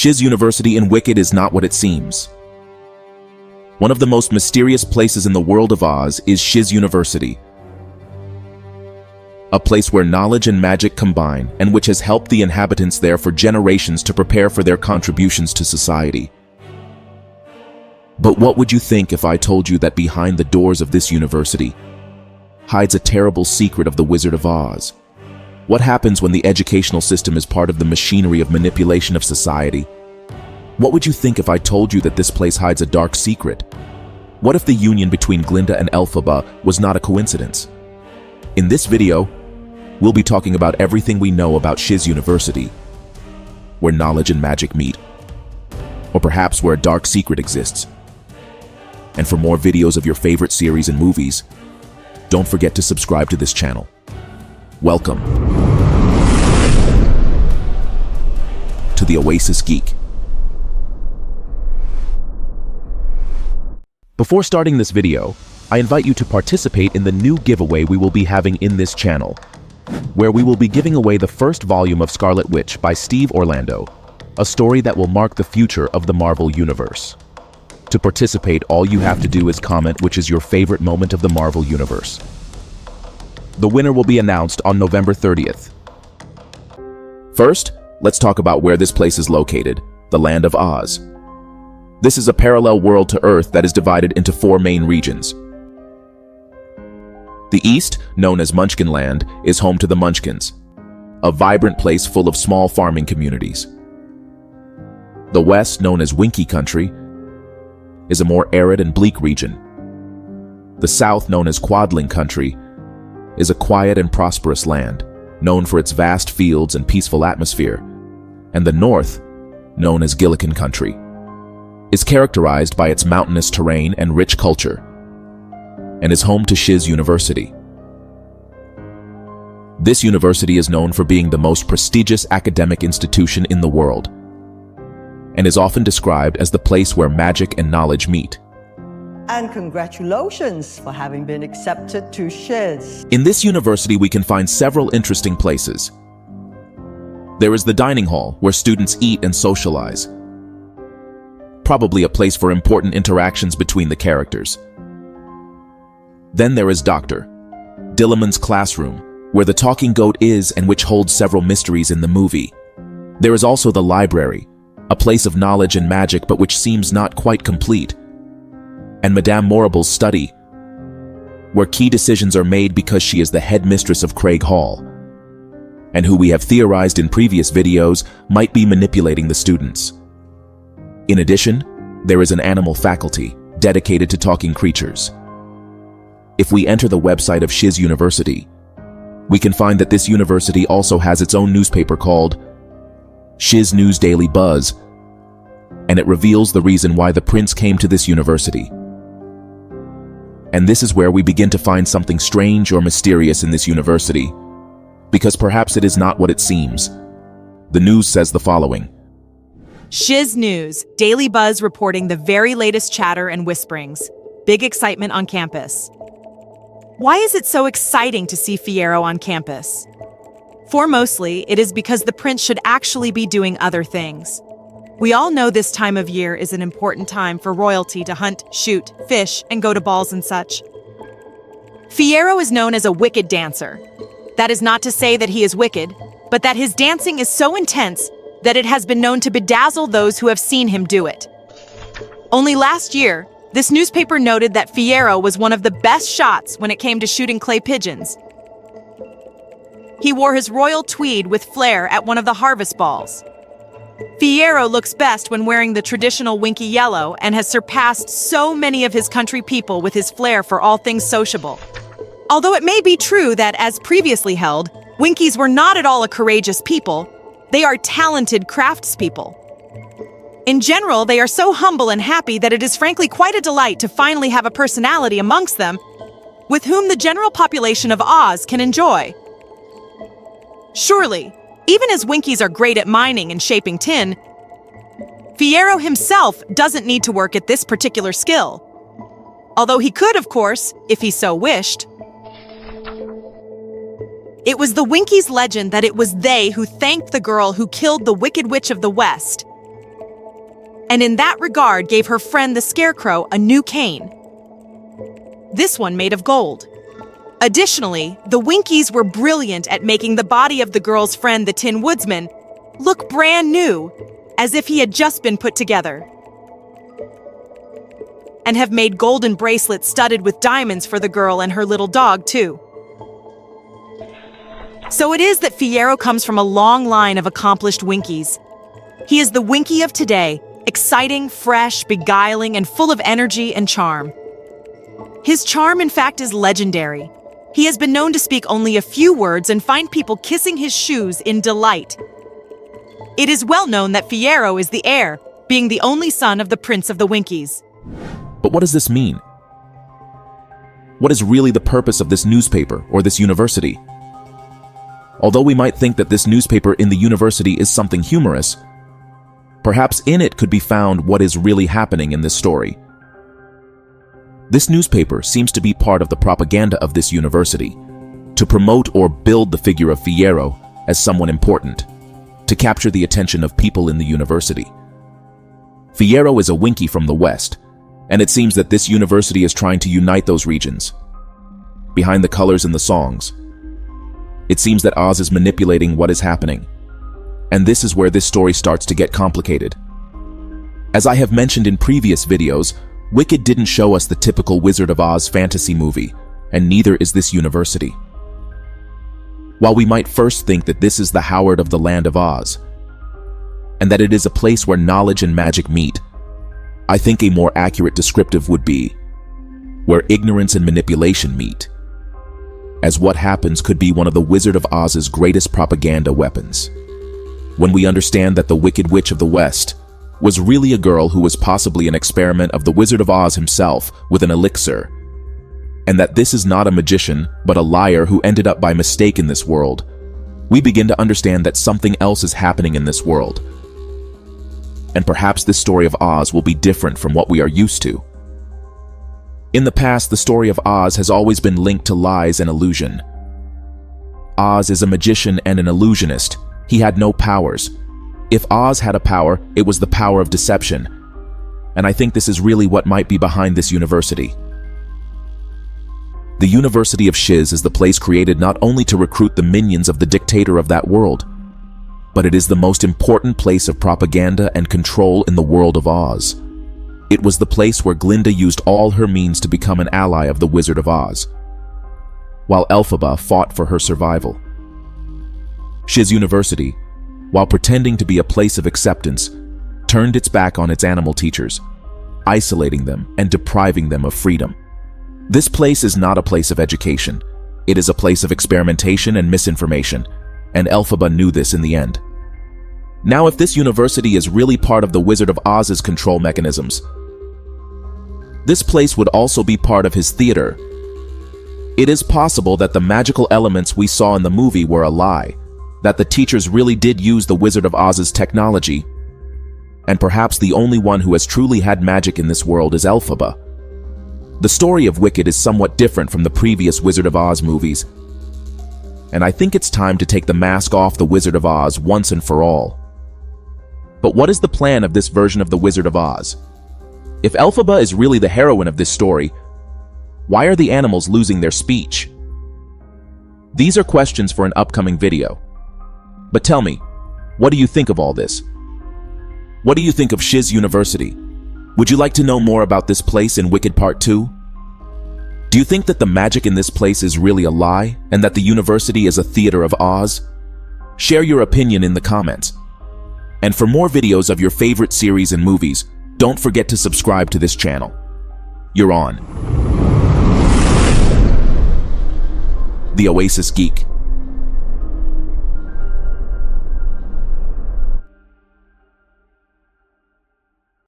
Shiz University in Wicked is not what it seems. One of the most mysterious places in the world of Oz is Shiz University, a place where knowledge and magic combine and which has helped the inhabitants there for generations to prepare for their contributions to society. But what would you think if I told you that behind the doors of this university hides a terrible secret of the Wizard of Oz? What happens when the educational system is part of the machinery of manipulation of society? What would you think if I told you that this place hides a dark secret? What if the union between Glinda and Elphaba was not a coincidence? In this video, we'll be talking about everything we know about Shiz University, where knowledge and magic meet, or perhaps where a dark secret exists. And for more videos of your favorite series and movies, don't forget to subscribe to this channel. Welcome to the Oasis Geek. Before starting this video, I invite you to participate in the new giveaway we will be having in this channel, where we will be giving away the first volume of Scarlet Witch by Steve Orlando, a story that will mark the future of the Marvel Universe. To participate, all you have to do is comment which is your favorite moment of the Marvel Universe. The winner will be announced on November 30th. First, let's talk about where this place is located, the Land of Oz. This is a parallel world to Earth that is divided into 4 main regions. The East, known as Munchkin Land, is home to the Munchkins, a vibrant place full of small farming communities. The West, known as Winky Country, is a more arid and bleak region. The South, known as Quadling Country, is a quiet and prosperous land, known for its vast fields and peaceful atmosphere. And the North, known as Gillikin Country, is characterized by its mountainous terrain and rich culture, and is home to Shiz University. This university is known for being the most prestigious academic institution in the world, and is often described as the place where magic and knowledge meet. And congratulations for having been accepted to Shiz. In this university, we can find several interesting places. There is the dining hall, where students eat and socialize, probably a place for important interactions between the characters. Then there is Dr. Dilliman's classroom, where the talking goat is and which holds several mysteries in the movie. There is also the library, a place of knowledge and magic but which seems not quite complete. And Madame Morrible's study, where key decisions are made because she is the headmistress of Craig Hall, and who we have theorized in previous videos might be manipulating the students. In addition, there is an animal faculty dedicated to talking creatures. If we enter the website of Shiz University, we can find that this university also has its own newspaper called Shiz News Daily Buzz, and it reveals the reason why the prince came to this university. And this is where we begin to find something strange or mysterious in this university, because perhaps it is not what it seems. The news says the following. Shiz News, Daily Buzz reporting the very latest chatter and whisperings. Big excitement on campus. Why is it so exciting to see Fiyero on campus? Foremostly, it is because the prince should actually be doing other things. We all know this time of year is an important time for royalty to hunt, shoot, fish, and go to balls and such. Fiyero is known as a wicked dancer. That is not to say that he is wicked, but that his dancing is so intense that it has been known to bedazzle those who have seen him do it. Only last year, this newspaper noted that Fiyero was one of the best shots when it came to shooting clay pigeons. He wore his royal tweed with flair at one of the harvest balls. Fiyero looks best when wearing the traditional winky yellow and has surpassed so many of his country people with his flair for all things sociable. Although it may be true that, as previously held, Winkies were not at all a courageous people, they are talented craftspeople. In general, they are so humble and happy that it is frankly quite a delight to finally have a personality amongst them with whom the general population of Oz can enjoy. Surely, even as Winkies are great at mining and shaping tin, Fiyero himself doesn't need to work at this particular skill. Although he could, of course, if he so wished. It was the Winkies' legend that it was they who thanked the girl who killed the Wicked Witch of the West. and in that regard gave her friend the Scarecrow a new cane. This one made of gold. Additionally, the Winkies were brilliant at making the body of the girl's friend, the Tin Woodsman, look brand new, as if he had just been put together. And have made golden bracelets studded with diamonds for the girl and her little dog, too. So it is that Fiyero comes from a long line of accomplished Winkies. He is the Winky of today, exciting, fresh, beguiling, and full of energy and charm. His charm, in fact, is legendary. He has been known to speak only a few words and find people kissing his shoes in delight. It is well known that Fiyero is the heir, being the only son of the Prince of the Winkies. But what does this mean? What is really the purpose of this newspaper or this university? Although we might think that this newspaper in the university is something humorous, perhaps in it could be found what is really happening in this story. This newspaper seems to be part of the propaganda of this university, to promote or build the figure of Fiyero as someone important, to capture the attention of people in the university. Fiyero is a Winky from the West, and it seems that this university is trying to unite those regions. Behind the colors and the songs, it seems that Oz is manipulating what is happening. And this is where this story starts to get complicated. As I have mentioned in previous videos, Wicked didn't show us the typical Wizard of Oz fantasy movie, and neither is this university. While we might first think that this is the Howard of the Land of Oz, and that it is a place where knowledge and magic meet, I think a more accurate descriptive would be where ignorance and manipulation meet, as what happens could be one of the Wizard of Oz's greatest propaganda weapons. When we understand that the Wicked Witch of the West was really a girl who was possibly an experiment of the Wizard of Oz himself with an elixir, and that this is not a magician but a liar who ended up by mistake in this world, we begin to understand that something else is happening in this world. And perhaps this story of Oz will be different from what we are used to. In the past, the story of Oz has always been linked to lies and illusion. Oz is a magician and an illusionist. He had no powers. If Oz had a power, it was the power of deception. And I think this is really what might be behind this university. The University of Shiz is the place created not only to recruit the minions of the dictator of that world, but it is the most important place of propaganda and control in the world of Oz. It was the place where Glinda used all her means to become an ally of the Wizard of Oz, while Elphaba fought for her survival. Shiz University, while pretending to be a place of acceptance, turned its back on its animal teachers, isolating them and depriving them of freedom. This place is not a place of education. It is a place of experimentation and misinformation, and Elphaba knew this in the end. Now, if this university is really part of the Wizard of Oz's control mechanisms, this place would also be part of his theater. It is possible that the magical elements we saw in the movie were a lie, that the teachers really did use the Wizard of Oz's technology, and perhaps the only one who has truly had magic in this world is Elphaba. The story of Wicked is somewhat different from the previous Wizard of Oz movies, and I think it's time to take the mask off the Wizard of Oz once and for all. But what is the plan of this version of the Wizard of Oz? If Elphaba is really the heroine of this story, why are the animals losing their speech? These are questions for an upcoming video. But tell me, what do you think of all this? What do you think of Shiz University? Would you like to know more about this place in Wicked Part 2? Do you think that the magic in this place is really a lie, and that the university is a theater of Oz? Share your opinion in the comments. And for more videos of your favorite series and movies, don't forget to subscribe to this channel. You're on. The Oasis Geek.